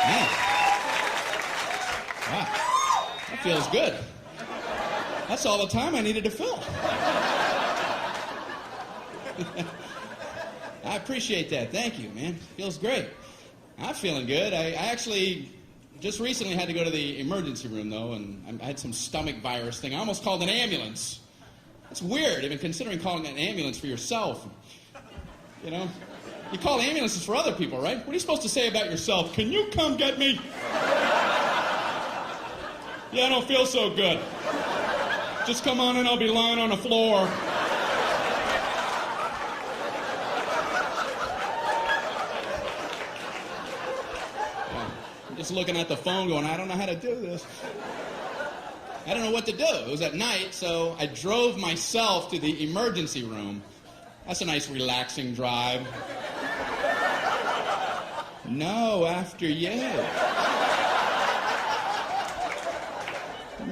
Man. Wow. That feels good. That's all the time I needed to fill. I appreciate that. Thank you, man. Feels great. I'm feeling good. I actually just recently had to go to the emergency room, though, and I had some stomach virus thing. I almost called an ambulance. That's weird, even considering calling an ambulance for yourself. You know? You call ambulances for other people, right? What are you supposed to say about yourself? Can you come get me? Yeah, I don't feel so good. Just come on in, I'll be lying on the floor. I'm just looking at the phone going, I don't know how to do this. I don't know what to do. It was at night, so I drove myself to the emergency room. That's a nice, relaxing drive. No, after you.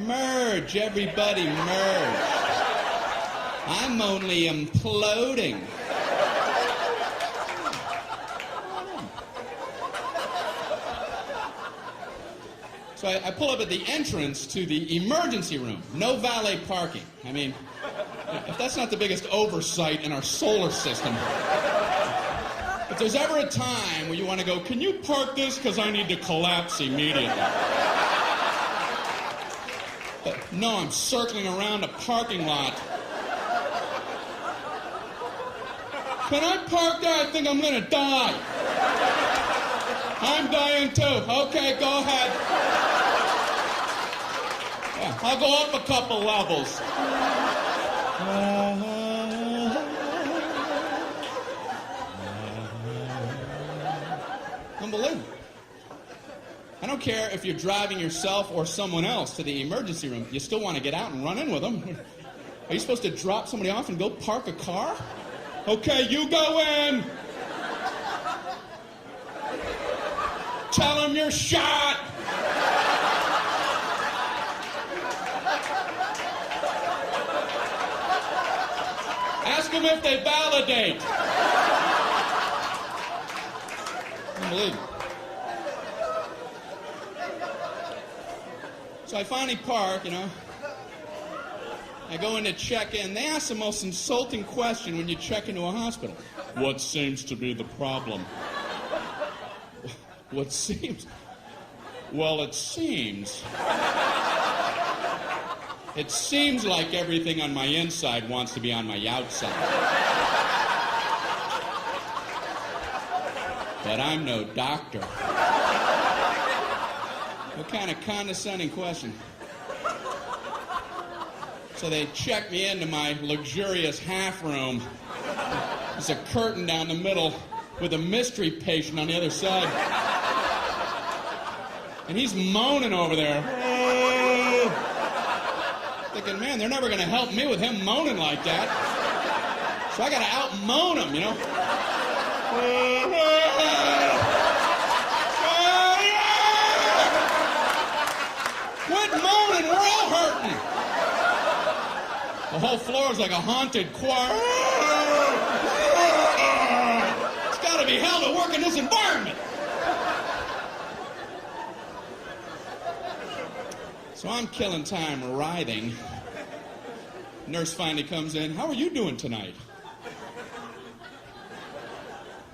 Merge, everybody merge. I'm only imploding. So I pull up at the entrance to the emergency room. No valet parking. I mean, if that's not the biggest oversight in our solar system. If there's ever a time where you want to go, can you park this because I need to collapse immediately? But no, I'm circling around a parking lot. Can I park there? I think I'm going to die. I'm dying too. Okay, go ahead. Yeah, I'll go up a couple levels. Unbelievable. I don't care if you're driving yourself or someone else to the emergency room. You still want to get out and run in with them. Are you supposed to drop somebody off and go park a car? Okay, you go in. Tell them you're shot. Ask them if they validate. Unbelievable. So I finally park, you know. I go in to check in. They ask the most insulting question when you check into a hospital. What seems to be the problem? What seems? Well, it seems. It seems like everything on my inside wants to be on my outside. But I'm no doctor. What kind of condescending question? So they check me into my luxurious half room. There's a curtain down the middle with a mystery patient on the other side. And he's moaning over there. Thinking, man, they're never going to help me with him moaning like that. So I got to out-moan him, you know. Quit moaning, we're all hurting. The whole floor is like a haunted choir. It's got to be hell to work in this environment. So I'm killing time writhing. Nurse finally comes in. How are you doing tonight?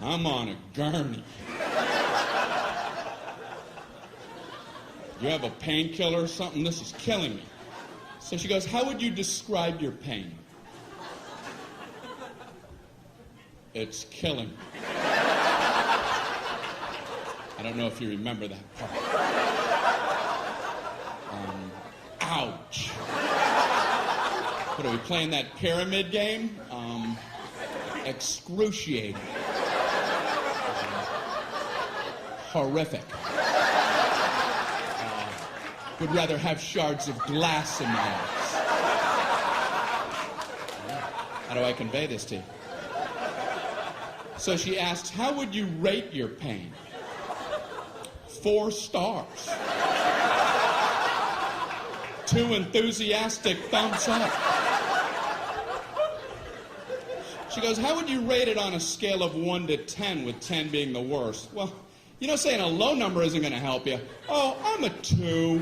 I'm on a gurney. You have a painkiller or something? This is killing me. So she goes, how would you describe your pain? It's killing me. I don't know if you remember that part. Ouch. What, are we playing that pyramid game? Excruciating. Horrific. Would rather have shards of glass in my eyes. How do I convey this to you? So she asks, how would you rate your pain? 4 stars. 2 enthusiastic thumbs up. She goes, how would you rate it on a scale of 1 to 10, with 10 being the worst? Well, You know, saying a low number isn't going to help you. Oh, I'm a 2.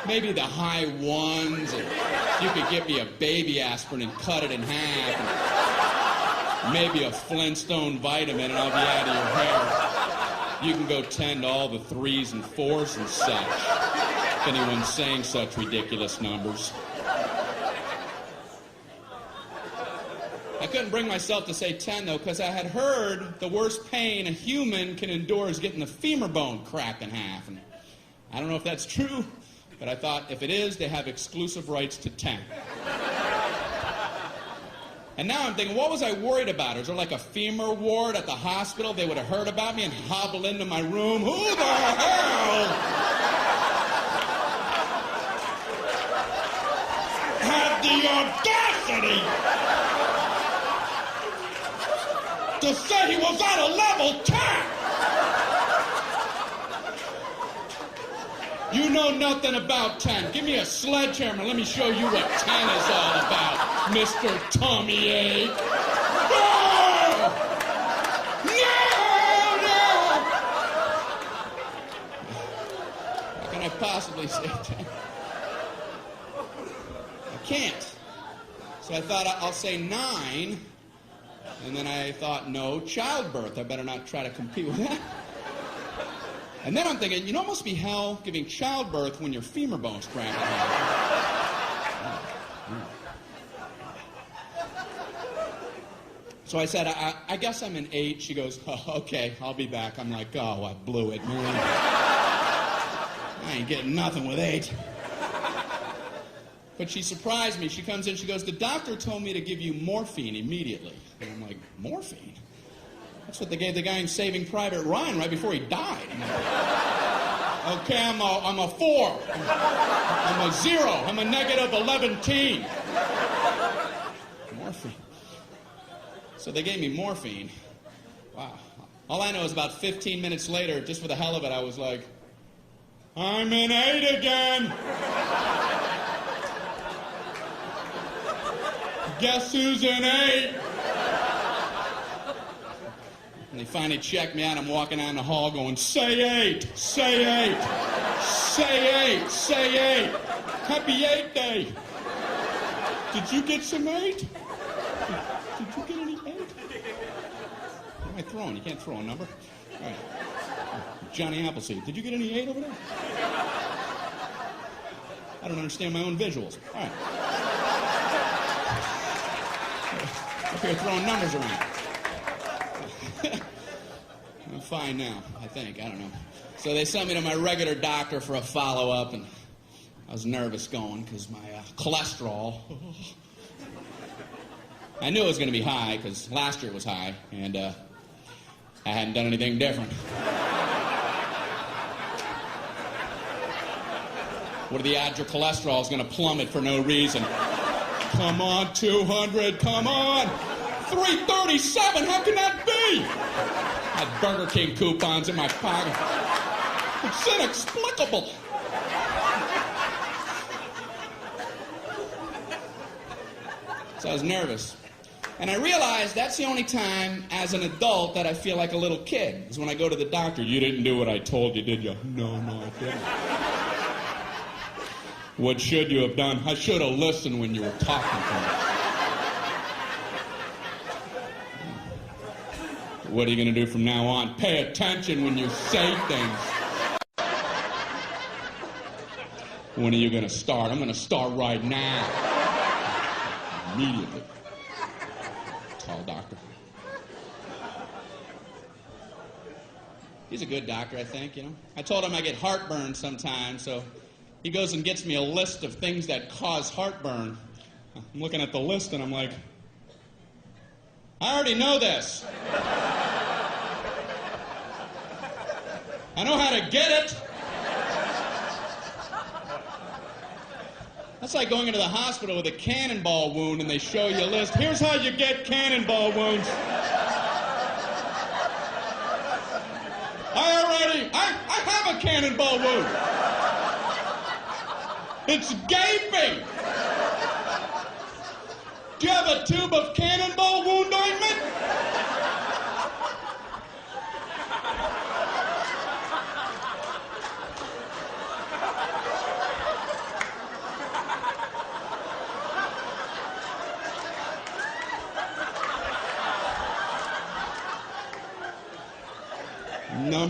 Maybe the high 1s. And you could get me a baby aspirin and cut it in half. And maybe a Flintstone vitamin and I'll be out of your hair. You can go 10 to all the 3s and 4s and such. If anyone's saying such ridiculous numbers. I couldn't bring myself to say 10, though, because I had heard the worst pain a human can endure is getting the femur bone cracked in half. And I don't know if that's true, but I thought if it is, they have exclusive rights to 10. And now I'm thinking, what was I worried about? Is there like a femur ward at the hospital? They would have heard about me and hobble into my room. Who the hell had the audacity to say he was at a level 10? You know nothing about 10. Give me a sledgehammer. Let me show you what 10 is all about, Mr. Tommy A. No! No! How can I possibly say 10? I can't. So I thought I'll say 9. And then I thought, no, childbirth. I better not try to compete with that. And then I'm thinking, you know, it must be hell giving childbirth when your femur bone's cracked. So I said, I guess I'm an 8. She goes, oh, okay, I'll be back. I'm like, oh, I blew it, man. I ain't getting nothing with 8. But she surprised me. She comes in, she goes, the doctor told me to give you morphine immediately. And I'm like, morphine? That's what they gave the guy in Saving Private Ryan right before he died. Like, okay, I'm a 4. I'm a 0. I'm a negative 11. Morphine. So they gave me morphine. Wow. All I know is about 15 minutes later, just for the hell of it, I was like, I'm an 8 again. Guess who's an 8? And they finally checked me out. I'm walking down the hall going, say 8, say 8, say 8, say 8. Happy 8 day. Did you get some 8? Did you get any 8? What am I throwing? You can't throw a number. All right. Johnny Appleseed. Did you get any 8 over there? I don't understand my own visuals. All right. Up here throwing numbers around. I'm fine now, I think. I don't know. So they sent me to my regular doctor for a follow-up, and I was nervous going because my cholesterol. I knew it was going to be high because last year it was high, and I hadn't done anything different. What are the odds your cholesterol is going to plummet for no reason? Come on, 200, come on! 337, how can that be? I had Burger King coupons in my pocket. It's inexplicable. So I was nervous. And I realized that's the only time as an adult that I feel like a little kid, is when I go to the doctor. You didn't do what I told you, did you? No, I didn't. What should you have done? I should have listened when you were talking to me. What are you going to do from now on? Pay attention when you say things. When are you going to start? I'm going to start right now. Immediately. Tall doctor. He's a good doctor, I think, you know. I told him I get heartburn sometimes, so he goes and gets me a list of things that cause heartburn. I'm looking at the list and I'm like, I already know this. I know how to get it. That's like going into the hospital with a cannonball wound and they show you a list. Here's how you get cannonball wounds. I have a cannonball wound. It's gaping. Do you have a tube of cannonball wound ointment?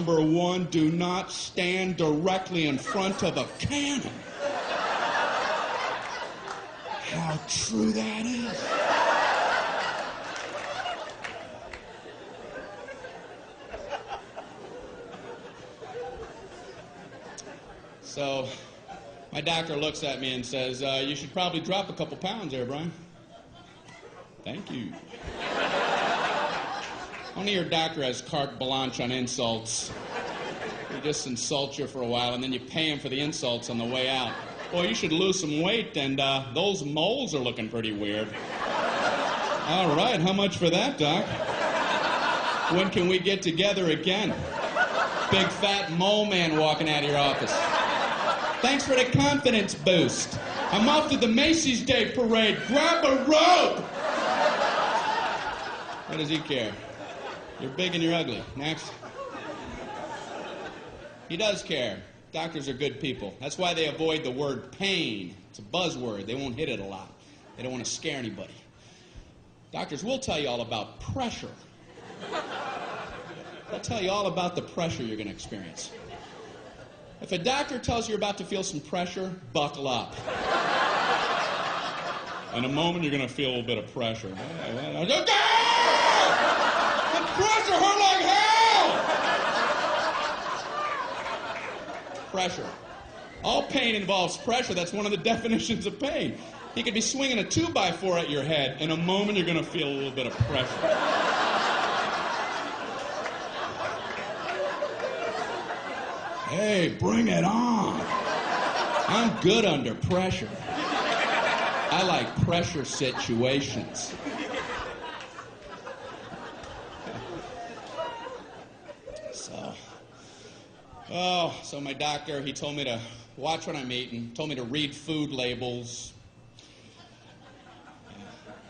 Number one, do not stand directly in front of a cannon. How true that is. So, my doctor looks at me and says, you should probably drop a couple pounds there, Brian. Thank you. Only your doctor has carte blanche on insults. He just insults you for a while, and then you pay him for the insults on the way out. Boy, you should lose some weight, and those moles are looking pretty weird. All right, how much for that, Doc? When can we get together again? Big fat mole man walking out of your office. Thanks for the confidence boost. I'm off to the Macy's Day Parade. Grab a rope! What does he care? You're big and you're ugly. Next. He does care. Doctors are good people. That's why they avoid the word pain. It's a buzzword. They won't hit it a lot. They don't want to scare anybody. Doctors will tell you all about pressure. They'll tell you all about the pressure you're going to experience. If a doctor tells you you're about to feel some pressure, buckle up. In a moment, you're going to feel a little bit of pressure. The pressure hurt like hell! Pressure. All pain involves pressure. That's one of the definitions of pain. He could be swinging a 2x4 at your head. In a moment, you're going to feel a little bit of pressure. Hey, bring it on. I'm good under pressure. I like pressure situations. So my doctor, he told me to watch what I'm eating, told me to read food labels.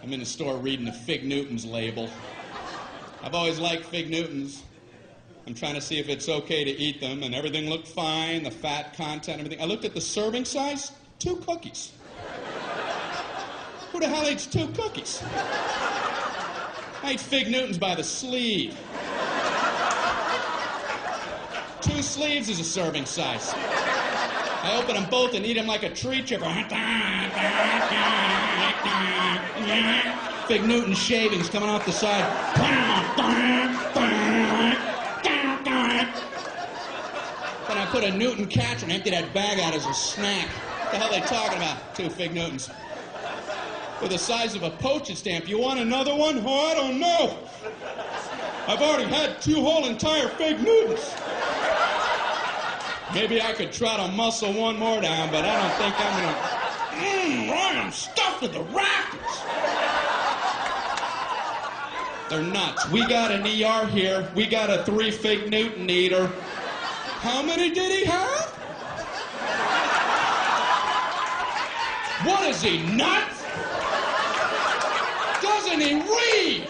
I'm in the store reading the Fig Newtons label. I've always liked Fig Newtons. I'm trying to see if it's okay to eat them, and everything looked fine, the fat content, everything. I looked at the serving size, 2 cookies. Who the hell eats 2 cookies? I eat Fig Newtons by the sleeve. 2 sleeves is a serving size. I open them both and eat them like a tree chipper. Fig Newton shavings coming off the side. Then I put a Newton catcher and empty that bag out as a snack. What the hell are they talking about? 2 Fig Newtons. With the size of a postage stamp. You want another one? Oh, I don't know. I've already had 2 whole entire Fig Newtons. Maybe I could try to muscle one more down, but I don't think I'm gonna... Right, I'm stuffed with the rackets. They're nuts. We got an ER here. We got a 3 Fig Newton eater. How many did he have? What is he, nuts? Doesn't he read?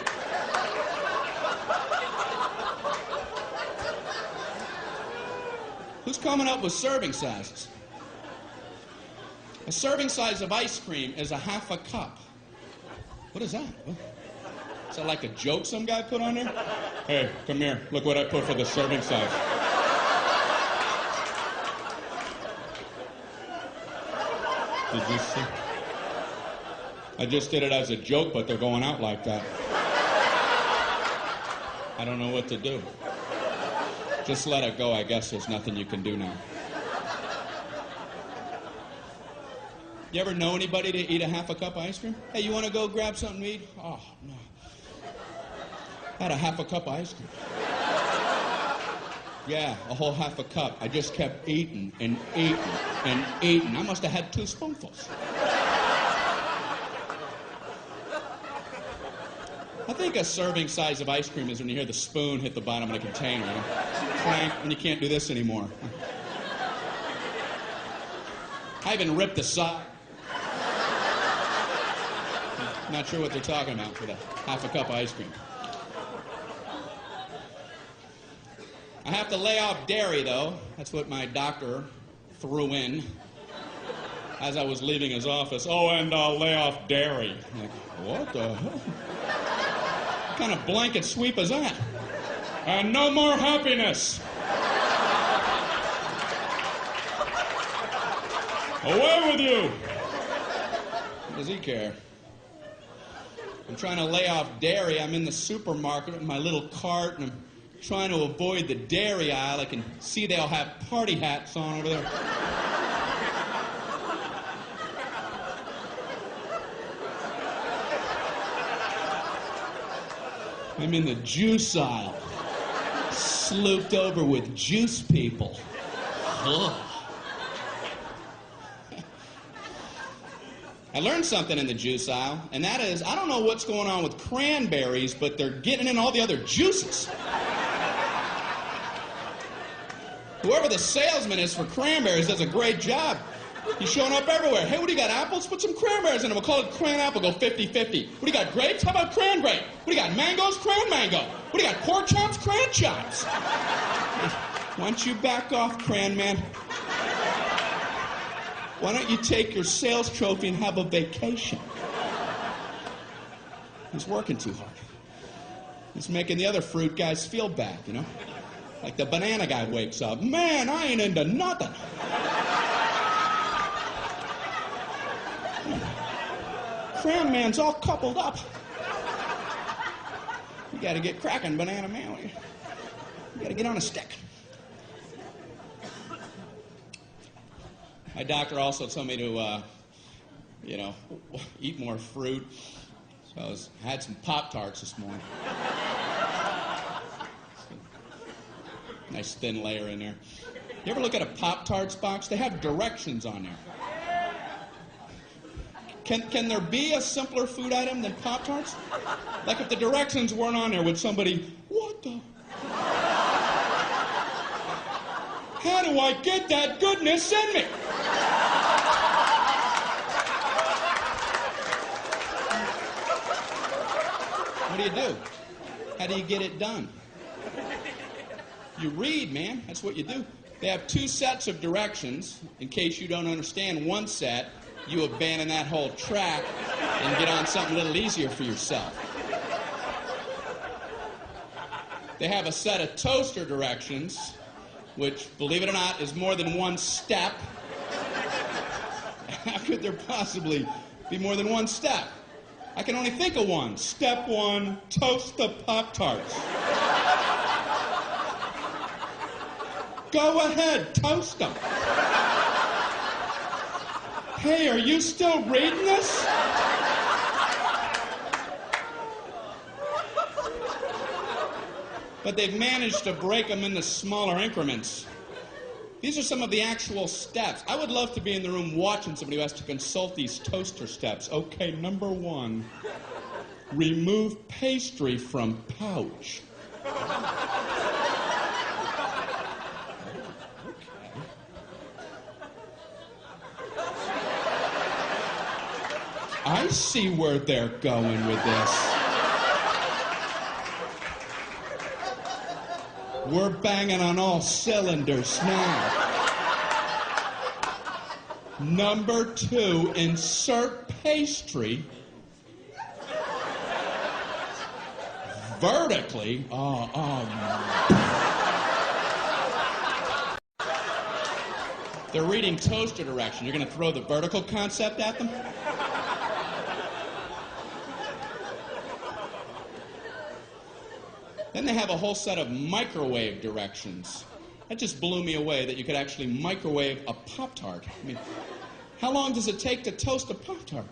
Who's coming up with serving sizes? A serving size of ice cream is a half a cup. What is that? Is that like a joke some guy put on there? Hey, come here. Look what I put for the serving size. Did you see? I just did it as a joke, but they're going out like that. I don't know what to do. Just let it go. I guess there's nothing you can do now. You ever know anybody to eat a half a cup of ice cream? Hey, you want to go grab something to eat? Oh, no. I had a half a cup of ice cream. Yeah, a whole half a cup. I just kept eating and eating and eating. I must have had 2 spoonfuls. I think a serving size of ice cream is when you hear the spoon hit the bottom of the container, you know? Clank, when you can't do this anymore. I even ripped the side. Not sure what they're talking about for the half a cup of ice cream. I have to lay off dairy, though. That's what my doctor threw in as I was leaving his office. Oh, and lay off dairy. I'm like, what the hell? What kind of blanket sweep is that? And no more happiness. Away with you! What does he care? I'm trying to lay off dairy. I'm in the supermarket with my little cart, and I'm trying to avoid the dairy aisle. I can see they all have party hats on over there. I'm in the juice aisle, slooped over with juice people. Ugh. I learned something in the juice aisle, and that is, I don't know what's going on with cranberries, but they're getting in all the other juices. Whoever the salesman is for cranberries does a great job. He's showing up everywhere. Hey, what do you got, apples? Put some cranberries in them. We'll call it cran apple, go 50-50. What do you got, grapes? How about cran grape? What do you got, mangoes? Cran mango. What do you got, pork chops? Cran chops. Why don't you back off, cran man? Why don't you take your sales trophy and have a vacation? He's working too hard. He's making the other fruit guys feel bad, you know? Like the banana guy wakes up, man, I ain't into nothing. Cran man's all coupled up. You gotta get cracking, banana man. You gotta get on a stick. My doctor also told me to, eat more fruit. So I had some Pop-Tarts this morning. Nice thin layer in there. You ever look at a Pop-Tarts box? They have directions on there. Can there be a simpler food item than Pop-Tarts? Like if the directions weren't on there, would somebody, what the? How do I get that goodness in me? What do you do? How do you get it done? You read, man. That's what you do. They have 2 sets of directions. In case you don't understand one set, you abandon that whole track and get on something a little easier for yourself. They have a set of toaster directions, which, believe it or not, is more than 1 step. How could there possibly be more than 1 step? I can only think of one. Step 1, toast the Pop-Tarts. Go ahead, toast them. Hey, are you still reading this? But they've managed to break them into smaller increments. These are some of the actual steps. I would love to be in the room watching somebody who has to consult these toaster steps. Okay, number 1, remove pastry from pouch. I see where they're going with this. We're banging on all cylinders now. Number 2, insert pastry vertically. They're reading toaster direction. You're going to throw the vertical concept at them? Then they have a whole set of microwave directions. That just blew me away that you could actually microwave a Pop-Tart. I mean, how long does it take to toast a Pop-Tart?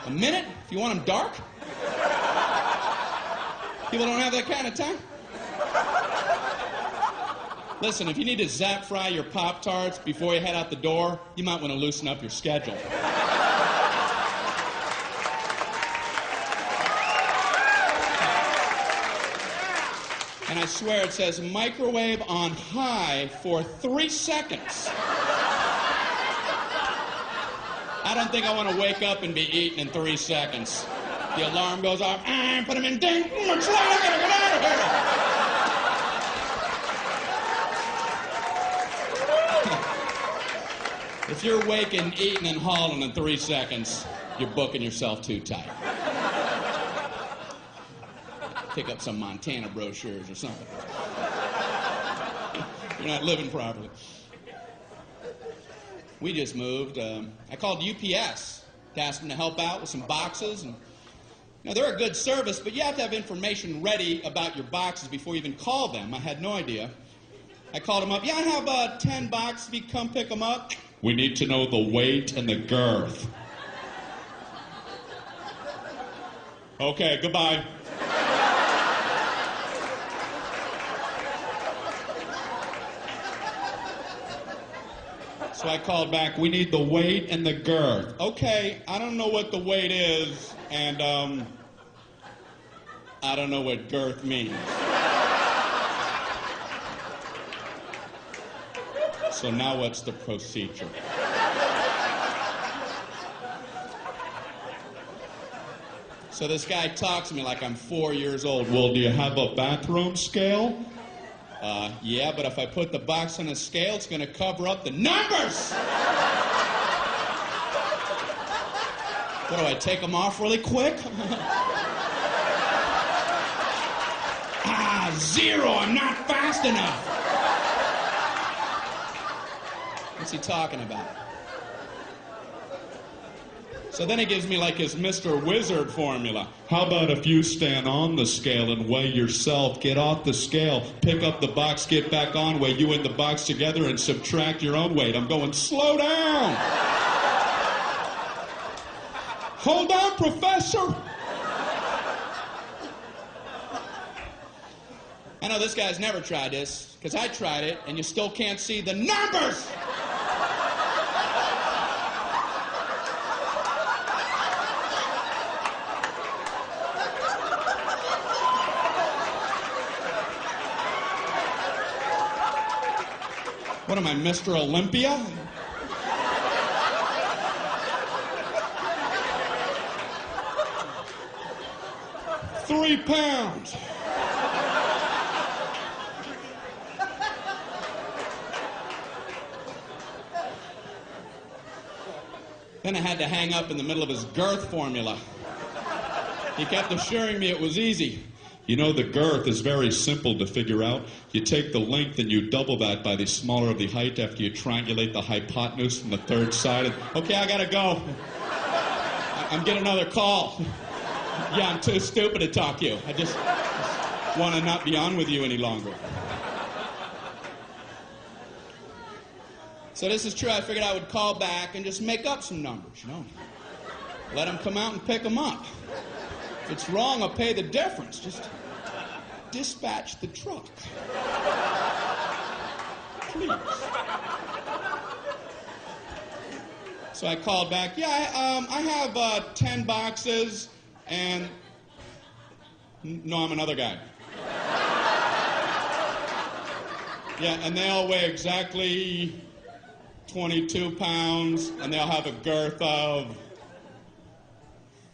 A minute? If you want them dark? People don't have that kind of time. Listen, if you need to zap fry your Pop-Tarts before you head out the door, you might want to loosen up your schedule. And I swear it says microwave on high for 3 seconds. I don't think I want to wake up and be eaten in 3 seconds. The alarm goes off. Put them in ding. It's late. I gotta get out of here. If you're waking, eating, and hauling in 3 seconds, you're booking yourself too tight. Pick up some Montana brochures or something. You're not living properly. We just moved. I called UPS to ask them to help out with some boxes. And they're a good service, but you have to have information ready about your boxes before you even call them. I had no idea. I called them up. Yeah, I have 10 boxes. If you come pick them up. We need to know the weight and the girth. Okay, goodbye. So I called back, we need the weight and the girth. Okay, I don't know what the weight is, and I don't know what girth means. So now what's the procedure? So this guy talks to me like I'm 4 years old. Well, do you have a bathroom scale? Yeah, but if I put the box on a scale, it's going to cover up the numbers! What do I take them off really quick? 0, I'm not fast enough. What's he talking about? So then he gives me like his Mr. Wizard formula. How about if you stand on the scale and weigh yourself, get off the scale, pick up the box, get back on, weigh you and the box together and subtract your own weight. I'm going, slow down. Hold on, Professor. I know this guy's never tried this, because I tried it, and you still can't see the numbers. What am I, Mr. Olympia? £3. Then I had to hang up in the middle of his girth formula. He kept assuring me it was easy. You know, the girth is very simple to figure out. You take the length and you double that by the smaller of the height after you triangulate the hypotenuse from the third side. Okay, I gotta go. I'm getting another call. Yeah, I'm too stupid to talk to you. I just want to not be on with you any longer. So this is true. I figured I would call back and just make up some numbers, Let them come out and pick them up. If it's wrong, I'll pay the difference. Just dispatch the truck. Please. So I called back. Yeah, I have 10 boxes, and... No, I'm another guy. Yeah, and they all weigh exactly 22 pounds, and they'll have a girth of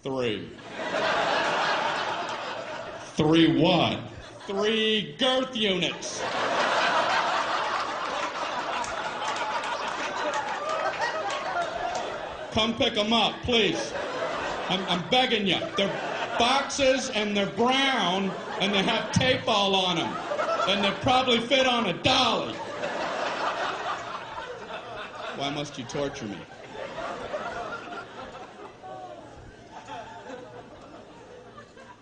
3. 3 what? 3 girth units. Come pick them up, please. I'm begging you. They're boxes and they're brown and they have tape all on them. And they probably fit on a dolly. Why must you torture me?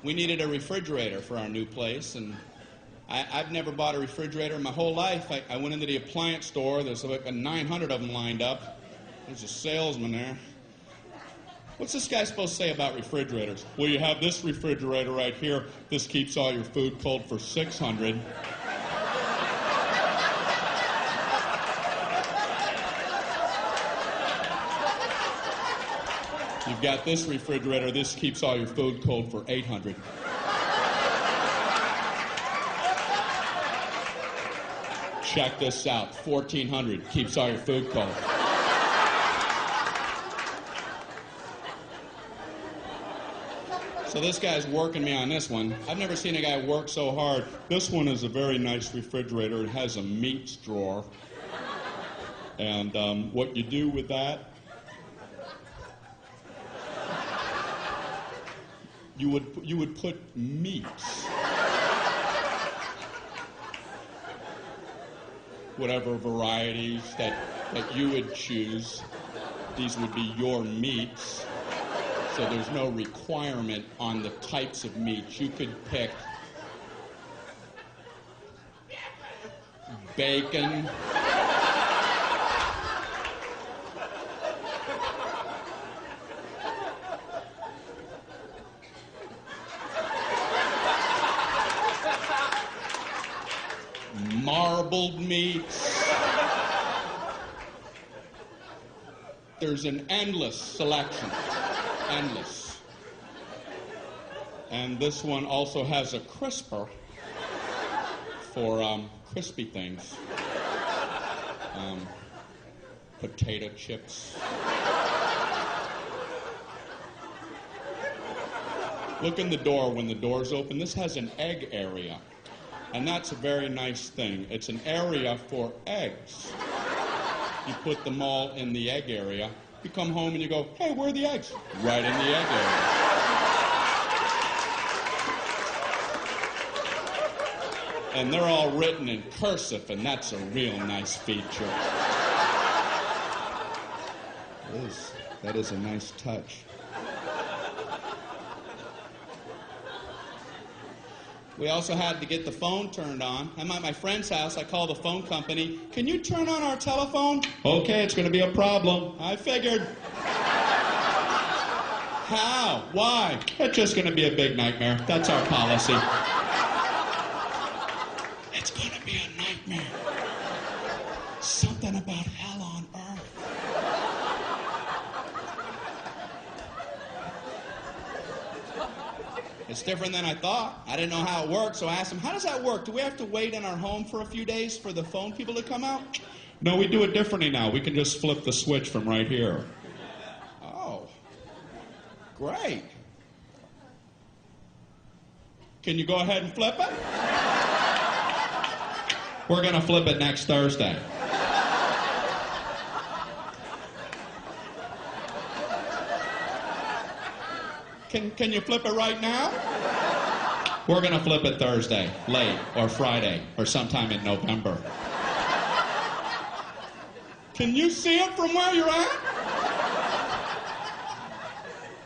We needed a refrigerator for our new place, and I've never bought a refrigerator in my whole life. I went into the appliance store. There's like 900 of them lined up. There's a salesman there. What's this guy supposed to say about refrigerators? Well, you have this refrigerator right here. This keeps all your food cold for 600. You've got this refrigerator. This keeps all your food cold for 800. Check this out. 1400 keeps all your food cold. So this guy's working me on this one. I've never seen a guy work so hard. This one is a very nice refrigerator. It has a meats drawer. And what you do with that, you would put meats. whatever varieties that you would choose. These would be your meats. So there's no requirement on the types of meats. You could pick bacon, marbled meats. There's an endless selection. Endless. And this one also has a crisper for crispy things. Potato chips. Look in the door when the door's open. This has an egg area. And that's a very nice thing. It's an area for eggs. You put them all in the egg area. You come home and you go, hey, where are the eggs? Right in the egg area. And they're all written in cursive, and that's a real nice feature. That is a nice touch. We also had to get the phone turned on. I'm at my friend's house. I call the phone company. Can you turn on our telephone? Okay, it's going to be a problem. I figured. How? Why? It's just going to be a big nightmare. That's our policy. It's going to be a nightmare. Something about hell on earth. It's different than I thought. I didn't know how it worked, so I asked him, how does that work? Do we have to wait in our home for a few days for the phone people to come out? No, we do it differently now. We can just flip the switch from right here. Oh, great. Can you go ahead and flip it? We're going to flip it next Thursday. Can you flip it right now? We're going to flip it Thursday, late, or Friday, or sometime in November. Can you see it from where you're at?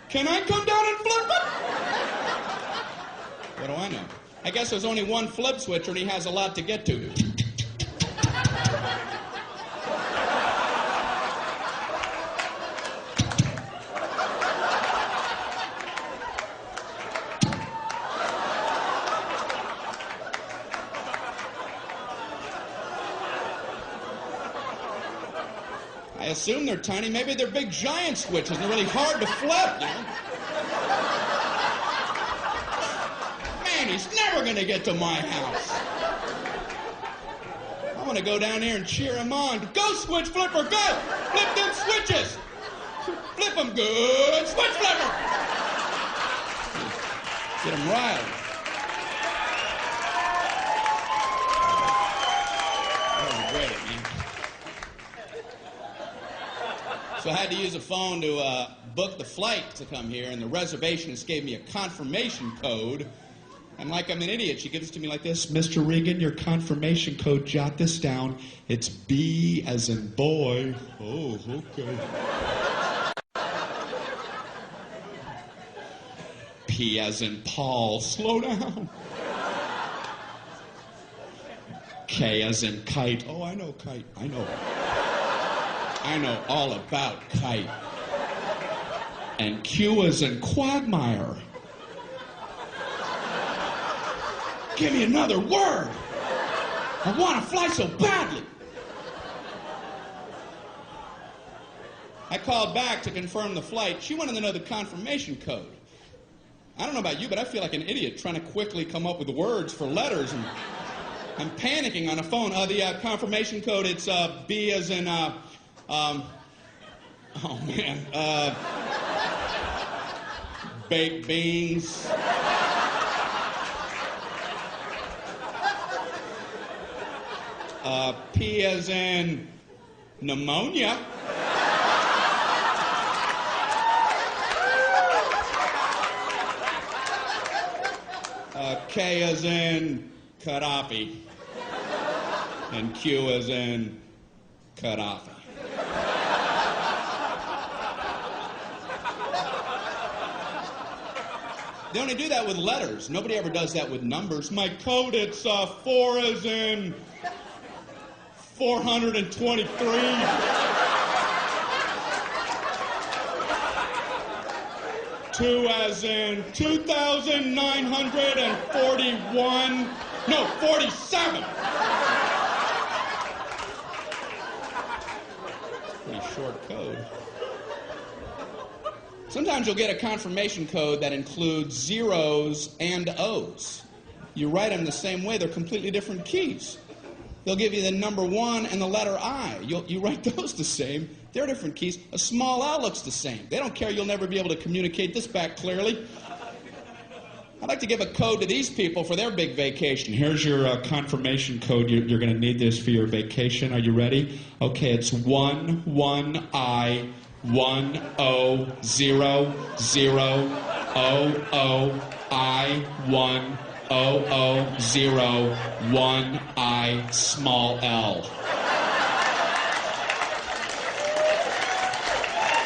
Can I come down and flip it? What do I know? I guess there's only one flip switch, and he has a lot to get to. I assume they're tiny. Maybe they're big giant switches and they're really hard to flip, you know? Man, he's never going to get to my house. I want to go down here and cheer him on. Go, switch flipper, go! Flip them switches! Flip them good! Switch flipper! Get him riled. That was great, man. So I had to use a phone to book the flight to come here, and the reservationist gave me a confirmation code. And like I'm an idiot, she gives it to me like this. Mr. Regan, your confirmation code, jot this down. It's B as in boy. Oh, okay. P as in Paul. Slow down. K as in kite. Oh, I know kite. I know all about kite. And Q as in quagmire. Give me another word. I want to fly so badly. I called back to confirm the flight. She wanted to know the confirmation code. I don't know about you, but I feel like an idiot trying to quickly come up with words for letters, and I'm panicking on the phone. The confirmation code, it's B as in, oh man, baked beans. P as in pneumonia. K as in Gaddafi. And Q as in Gaddafi. They only do that with letters. Nobody ever does that with numbers. My code, it's 4 as in 423. 2 as in 2,941. No, 47. Pretty short code. Sometimes you'll get a confirmation code that includes zeros and O's. You write them the same way, they're completely different keys. They'll give you the number 1 and the letter I. You write those the same, they're different keys. A small L looks the same. They don't care, you'll never be able to communicate this back clearly. I'd like to give a code to these people for their big vacation. Here's your confirmation code. You're going to need this for your vacation. Are you ready? Okay, it's 11I 1000I10001I small L.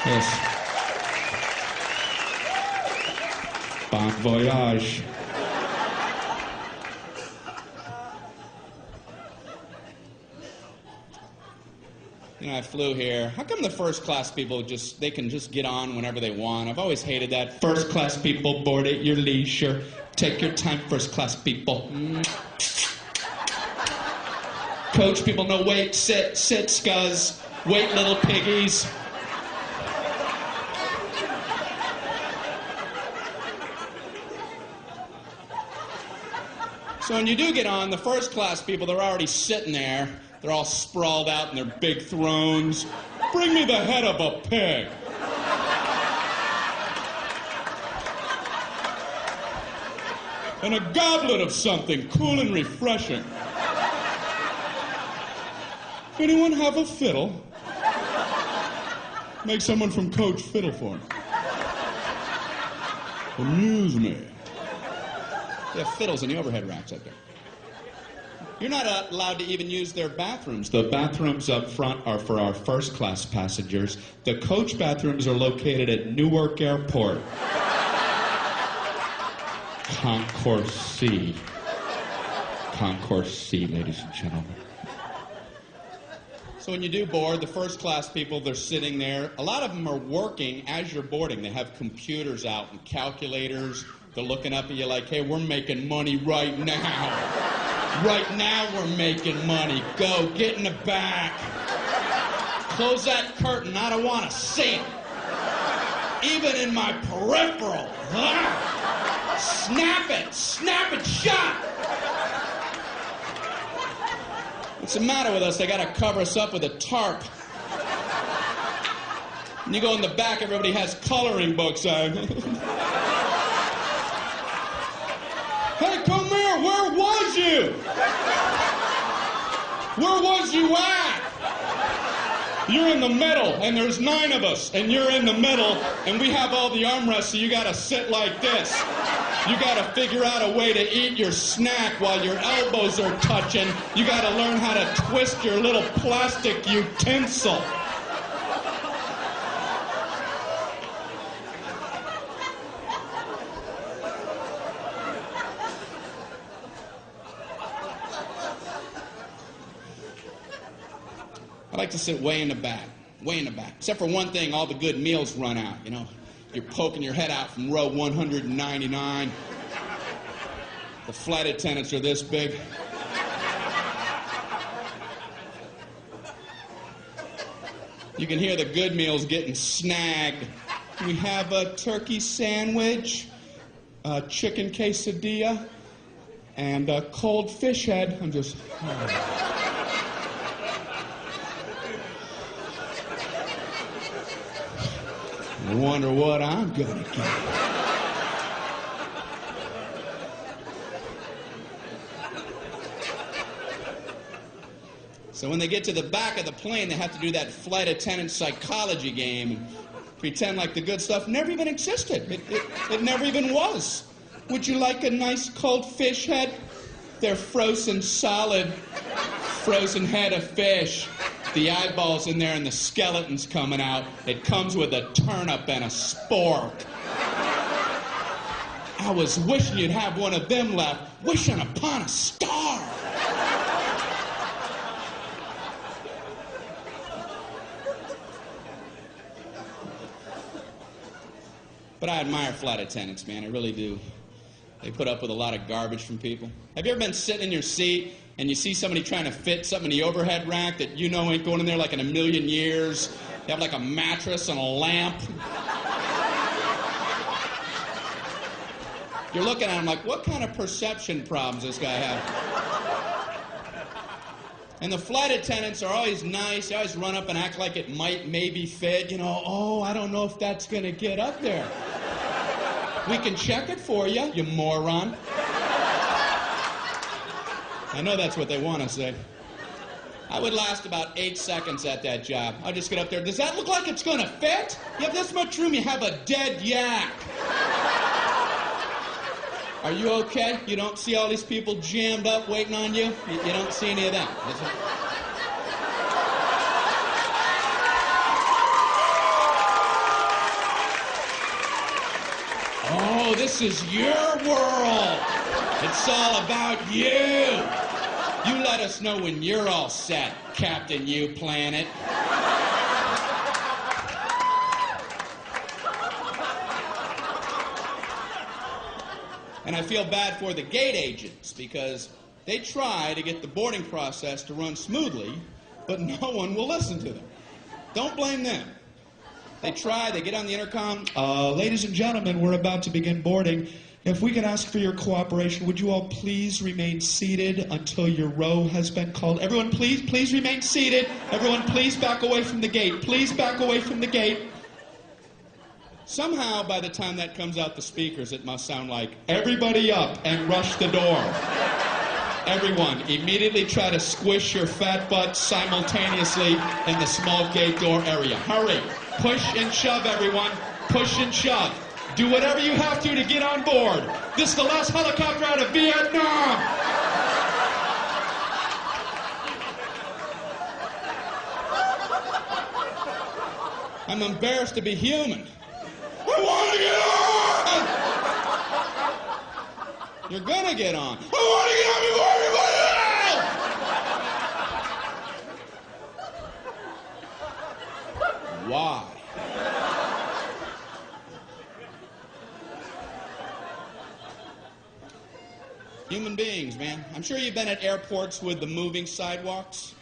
Yes. Bon voyage. You know, I flew here. How come the first class people they can just get on whenever they want? I've always hated that. First class people, board at your leisure. Take your time, first class people. Coach people, no wait, sit, scuzz. Wait, little piggies. So when you do get on, the first class people, they're already sitting there. They're all sprawled out in their big thrones. Bring me the head of a pig. And a goblet of something cool and refreshing. Anyone have a fiddle? Make someone from Coach fiddle for me. Amuse me. They have fiddles in the overhead racks up there. You're not allowed to even use their bathrooms. The bathrooms up front are for our first class passengers. The coach bathrooms are located at Newark Airport. Concourse C. Concourse C, ladies and gentlemen. So when you do board, the first class people, they're sitting there. A lot of them are working as you're boarding. They have computers out and calculators. They're looking up at you like, hey, we're making money right now. Right now we're making money. Go, get in the back. Close that curtain. I don't want to see it. Even in my peripheral. Snap it shut. What's the matter with us? They got to cover us up with a tarp. And you go in the back, everybody has coloring books on. Hey, come here, where was you? Where was you at? You're in the middle, and there's 9 of us, and you're in the middle, and we have all the armrests, so you gotta sit like this. You gotta figure out a way to eat your snack while your elbows are touching. You gotta learn how to twist your little plastic utensil. I like to sit way in the back, way in the back. Except for one thing, all the good meals run out, you know. You're poking your head out from row 199. The flight attendants are this big. You can hear the good meals getting snagged. We have a turkey sandwich, a chicken quesadilla, and a cold fish head. I'm just... I wonder what I'm gonna get. So when they get to the back of the plane, they have to do that flight attendant psychology game and pretend like the good stuff never even existed. It never even was. Would you like a nice cold fish head? They're frozen solid. frozen head of fish. The eyeballs in there and the skeleton's coming out. It comes with a turnip and a spork. I was wishing you'd have one of them left, wishing upon a star. But I admire flight attendants, man, I really do. They put up with a lot of garbage from people. Have you ever been sitting in your seat and you see somebody trying to fit something in the overhead rack that you know ain't going in there like in a million years? You have like a mattress and a lamp. You're looking at him like, what kind of perception problems does this guy have? And the flight attendants are always nice. They always run up and act like it might maybe fit. You know, oh, I don't know if that's going to get up there. We can check it for you, you moron. I know that's what they want to say. I would last about 8 seconds at that job. I'll just get up there. Does that look like it's going to fit? You have this much room, you have a dead yak. Are you okay? You don't see all these people jammed up waiting on you? You don't see any of them. Oh, this is your world. It's all about you. You let us know when you're all set, Captain You Planet. And I feel bad for the gate agents because they try to get the boarding process to run smoothly, but no one will listen to them. Don't blame them. They try, they get on the intercom. Ladies and gentlemen, we're about to begin boarding. If we could ask for your cooperation, would you all please remain seated until your row has been called? Everyone, please remain seated. Everyone, please back away from the gate. Please back away from the gate. Somehow, by the time that comes out the speakers, it must sound like, everybody up and rush the door. Everyone, immediately try to squish your fat butt simultaneously in the small gate door area. Hurry. Push and shove, everyone. Push and shove. Do whatever you have to get on board. This is the last helicopter out of Vietnam. I'm embarrassed to be human. I want to get on! You're gonna get on. I want to get on before everybody else! Why? Human beings, man. I'm sure you've been at airports with the moving sidewalks.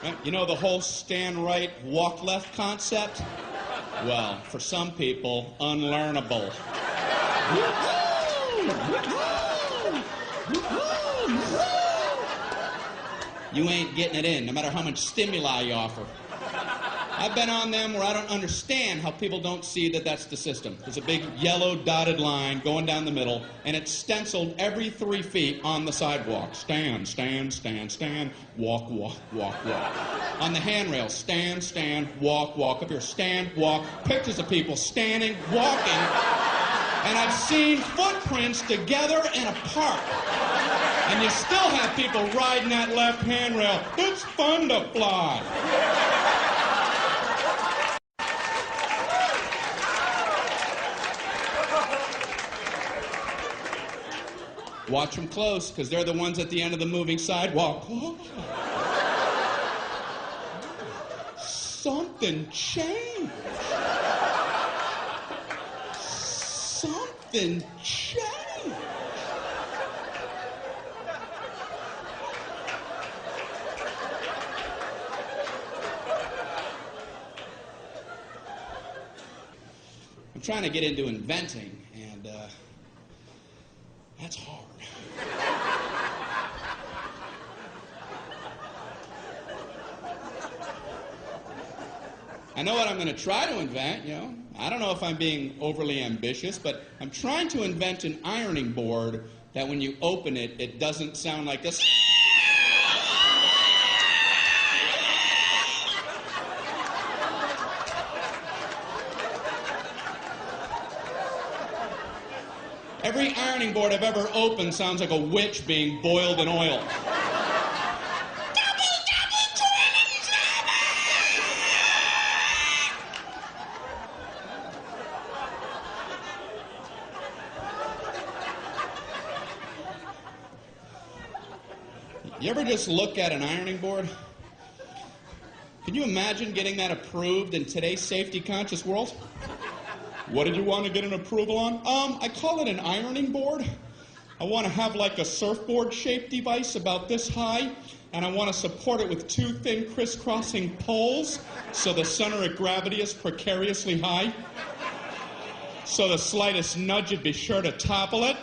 Right? You know the whole stand right, walk left concept? Well, for some people, unlearnable. You ain't getting it in, no matter how much stimuli you offer. I've been on them where I don't understand how people don't see that that's the system. There's a big yellow dotted line going down the middle, and it's stenciled every 3 feet on the sidewalk. Stand, stand, stand, stand, walk, walk, walk, walk. On the handrail, stand, stand, walk, walk. Up here, stand, walk. Pictures of people standing, walking, and I've seen footprints together and apart. And you still have people riding that left handrail. It's fun to fly. Watch them close, because they're the ones at the end of the moving sidewalk. Oh. Something changed. Something changed. I'm trying to get into inventing, and that's hard. I know what I'm going to try to invent, you know. I don't know if I'm being overly ambitious, but I'm trying to invent an ironing board that when you open it, it doesn't sound like this. Every ironing board I've ever opened sounds like a witch being boiled in oil. You ever just look at an ironing board? Can you imagine getting that approved in today's safety-conscious world? What did you want to get an approval on? I call it an ironing board. I want to have like a surfboard-shaped device about this high, and I want to support it with two thin crisscrossing poles so the center of gravity is precariously high. So the slightest nudge would be sure to topple it.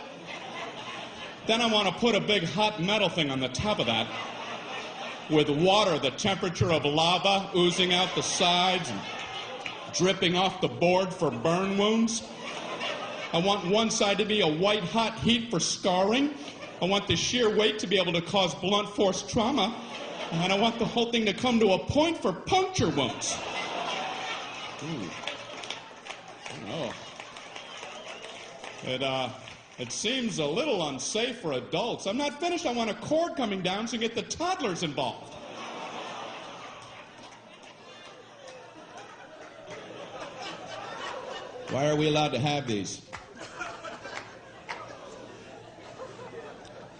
Then I want to put a big hot metal thing on the top of that with water, the temperature of lava oozing out the sides and dripping off the board for burn wounds. I want one side to be a white-hot heat for scarring. I want the sheer weight to be able to cause blunt force trauma. And I want the whole thing to come to a point for puncture wounds. Oh. It seems a little unsafe for adults. I'm not finished. I want a cord coming down so get the toddlers involved. Why are we allowed to have these?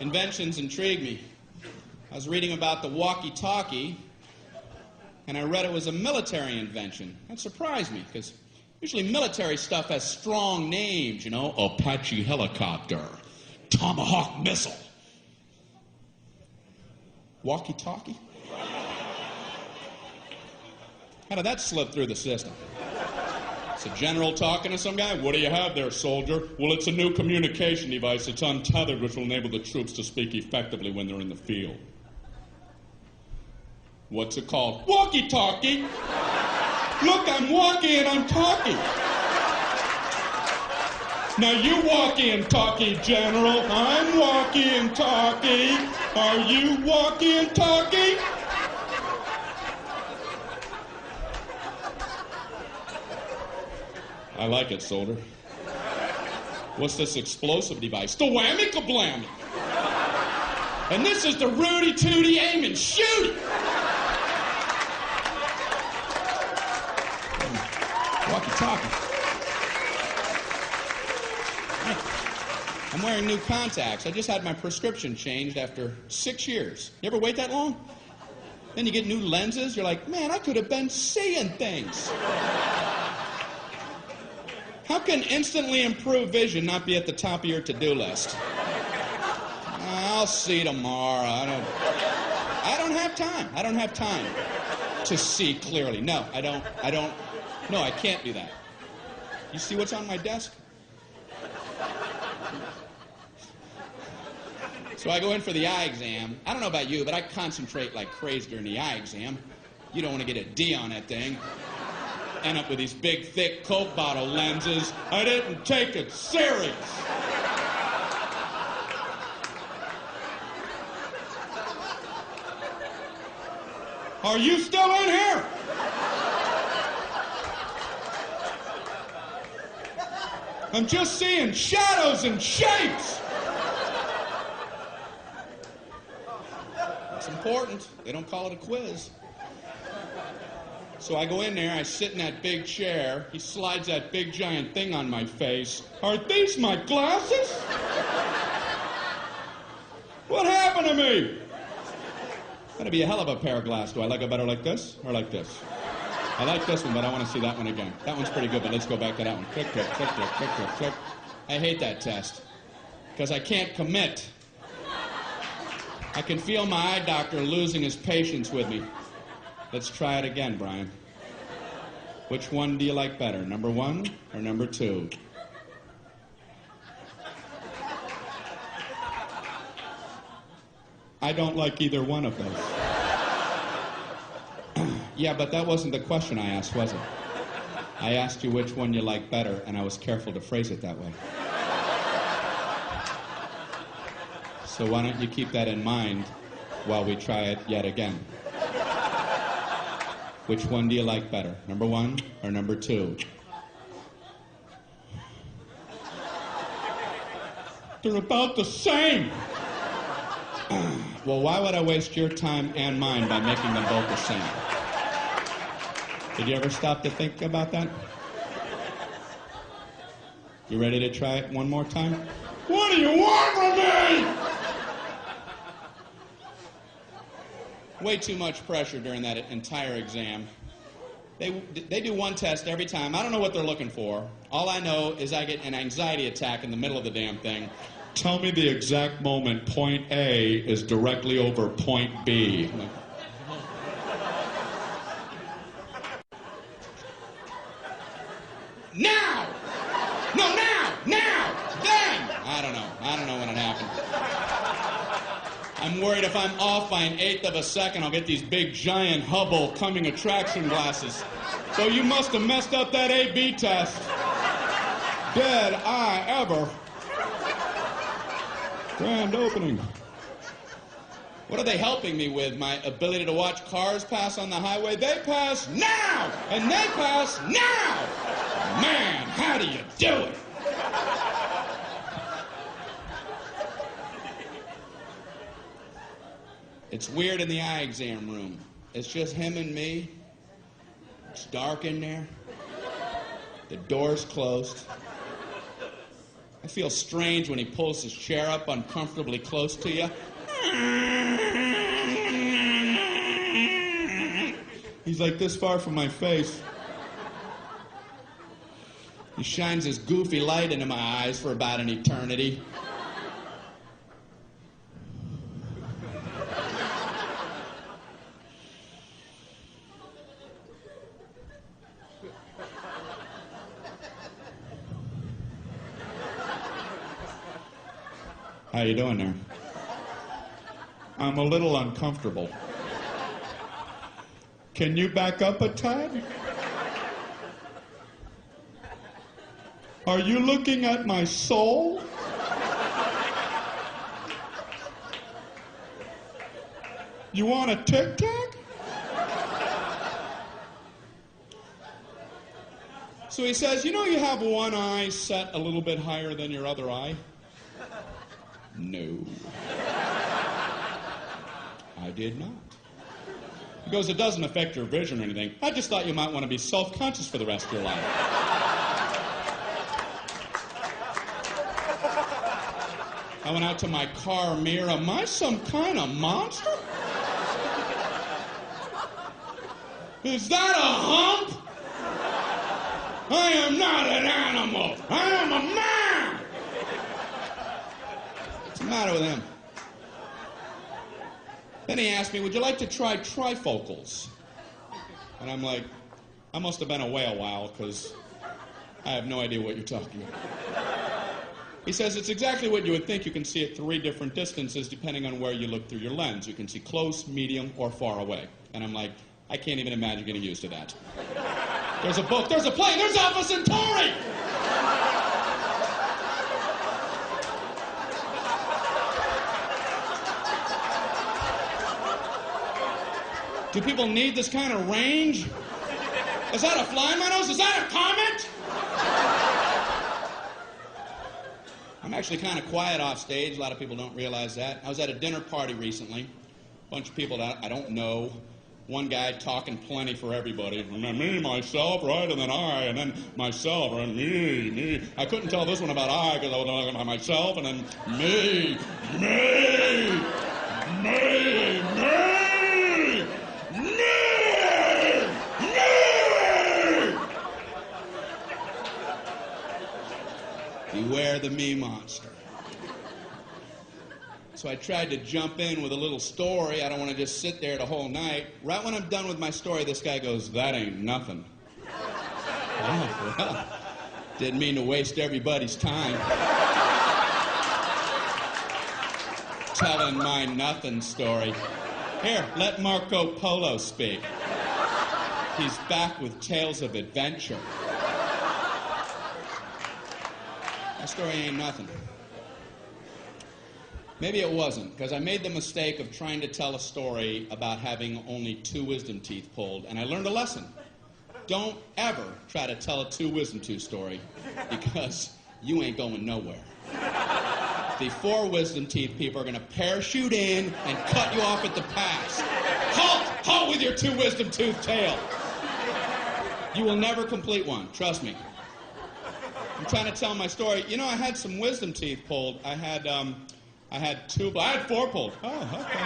Inventions intrigue me. I was reading about the walkie-talkie, and I read it was a military invention. That surprised me, because usually military stuff has strong names, you know, Apache helicopter, Tomahawk missile. Walkie-talkie? How did that slip through the system? It's a general talking to some guy. What do you have there, soldier? Well, it's a new communication device. It's untethered, which will enable the troops to speak effectively when they're in the field. What's it called? Walkie-talkie. Look, I'm walkie and I'm talking. Now you walkie and talkie, General. I'm walkie and talkie. Are you walkie and talkie? I like it, soldier. What's this explosive device? The whammy kablammy. And this is the Rudy Tooty aim and shoot. Walkie-talkie. I'm wearing new contacts. I just had my prescription changed after 6 years. You ever wait that long? Then you get new lenses. You're like, man, I could have been seeing things. How can instantly improved vision not be at the top of your to-do list? I'll see tomorrow. I don't have time. I don't have time to see clearly. No, I don't. No, I can't do that. You see what's on my desk? So I go in for the eye exam. I don't know about you, but I concentrate like crazy during the eye exam. You don't want to get a D on that thing. End up with these big, thick Coke bottle lenses. I didn't take it serious. Are you still in here? I'm just seeing shadows and shapes. It's important. They don't call it a quiz. So I go in there, I sit in that big chair, he slides that big giant thing on my face. Are these my glasses? What happened to me? That'd be a hell of a pair of glasses. Do I like it better like this or like this? I like this one, but I want to see that one again. That one's pretty good, but let's go back to that one. Click, click, click, click, click, click, click. I hate that test because I can't commit. I can feel my eye doctor losing his patience with me. Let's try it again, Brian. Which one do you like better, number 1 or number 2? I don't like either one of those. Yeah, but that wasn't the question I asked, was it? I asked you which one you like better, and I was careful to phrase it that way. So why don't you keep that in mind while we try it yet again? Which one do you like better, number 1 or number 2? They're about the same. Well, why would I waste your time and mine by making them both the same? Did you ever stop to think about that? You ready to try it one more time? What do you want from me? Way too much pressure during that entire exam. They do one test every time. I don't know what they're looking for. All I know is I get an anxiety attack in the middle of the damn thing. Tell me the exact moment point A is directly over point B. I'm like, now! No, now! Now! Then! I don't know when it happened. I'm worried if I'm off by an eighth of a second, I'll get these big, giant Hubble coming attraction glasses. So you must have messed up that A-B test. Did I ever? Grand opening. What are they helping me with? My ability to watch cars pass on the highway? They pass now! And they pass now! Man, how do you do it? It's weird in the eye exam room. It's just him and me. It's dark in there. The door's closed. I feel strange when he pulls his chair up uncomfortably close to you. He's like this far from my face. He shines his goofy light into my eyes for about an eternity. How you doing there? I'm a little uncomfortable. Can you back up a tad? Are you looking at my soul? You want a Tic Tac? So he says, you know you have one eye set a little bit higher than your other eye? No. I did not. He goes, it doesn't affect your vision or anything. I just thought you might want to be self-conscious for the rest of your life. I went out to my car mirror. Am I some kind of monster? Is that a hump? I am not an animal. I am a man. What's the matter with him? Then he asked me, would you like to try trifocals? And I'm like, I must have been away a while because I have no idea what you're talking about. He says, it's exactly what you would think. You can see at 3 different distances depending on where you look through your lens. You can see close, medium, or far away. And I'm like, I can't even imagine getting used to that. There's a book, there's a plane, there's Alpha Centauri! Do people need this kind of range? Is that a fly, Manos? Is that a comet? I'm actually kind of quiet off stage. A lot of people don't realize that. I was at a dinner party recently. A bunch of people that I don't know. One guy talking plenty for everybody. And then me, myself, right? And then I, and then myself, and me. I couldn't tell this one about I because I was talking about myself, and then me. Beware the me monster. So I tried to jump in with a little story. I don't want to just sit there the whole night. Right when I'm done with my story, this guy goes, that ain't nothing. Oh, well, didn't mean to waste everybody's time. Telling my nothing story. Here, let Marco Polo speak. He's back with tales of adventure. My story ain't nothing. Maybe it wasn't, because I made the mistake of trying to tell a story about having only 2 wisdom teeth pulled, and I learned a lesson. Don't ever try to tell a 2 wisdom tooth story, because you ain't going nowhere. The 4 wisdom teeth people are going to parachute in and cut you off at the pass. Halt! Halt with your 2 wisdom tooth tail. You will never complete one, trust me. I'm trying to tell my story. You know, I had some wisdom teeth pulled. I had 4 pulled. Oh, okay.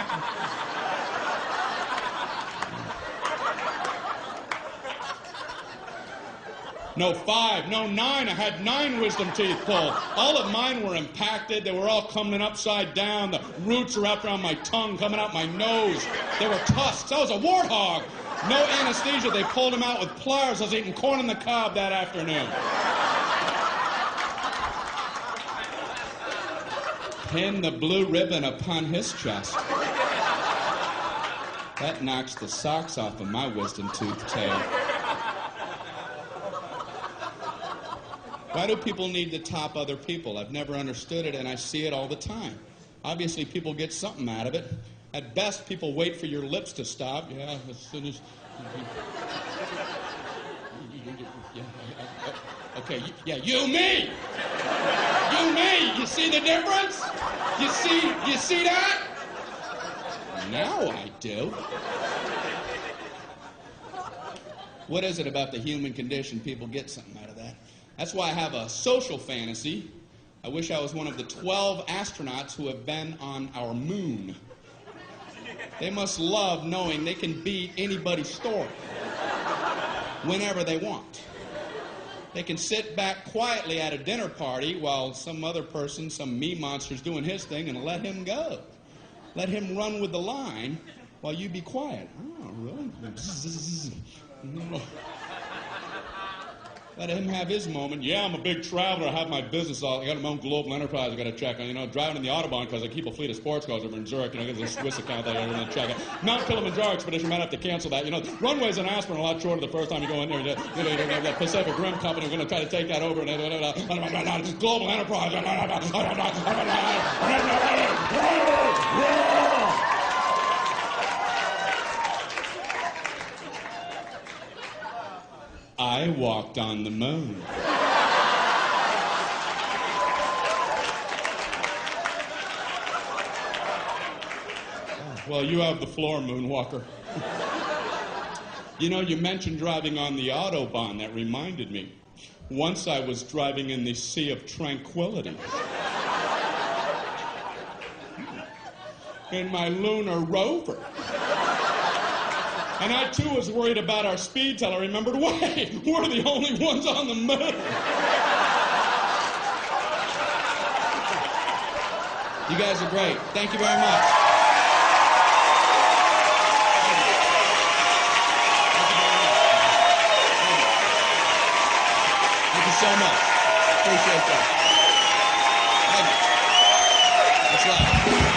No 5, no 9. I had 9 wisdom teeth pulled. All of mine were impacted. They were all coming upside down. The roots are wrapped around my tongue, coming out my nose. They were tusks. I was a warthog. No anesthesia. They pulled them out with pliers. I was eating corn on the cob that afternoon. Pin the blue ribbon upon his chest. That knocks the socks off of my wisdom tooth tail. Why do people need to top other people? I've never understood it, and I see it all the time. Obviously, people get something out of it. At best, people wait for your lips to stop. Yeah, as soon as... Okay, yeah, you, me! You, me! You see the difference? You see that? Now I do. What is it about the human condition? People get something out of that. That's why I have a social fantasy. I wish I was one of the 12 astronauts who have been on our moon. They must love knowing they can beat anybody's story whenever they want. They can sit back quietly at a dinner party while some other person, some me monster's doing his thing, and let him go. Let him run with the line while you be quiet. Oh, really? Let him have his moment. Yeah, I'm a big traveler. I have my business. I got my own global enterprise I got to check on. You know, driving in the Autobahn because I keep a fleet of sports cars over in Zurich. You know, there's a Swiss account that I got to check out. Mount Kilimanjaro expedition might have to cancel that. You know, runways in Aspen are a lot shorter the first time you go in there. The Pacific Rim Company are going to try to take that over. Global enterprise. I walked on the moon. Well, you have the floor, Moonwalker. You know, you mentioned driving on the Autobahn. That reminded me. Once I was driving in the Sea of Tranquility. In my lunar rover. And I, too, was worried about our speed till I remembered, wait, we're the only ones on the moon. You guys are great. Thank you very much. Thank you so much. Appreciate that. Thank you. That's right.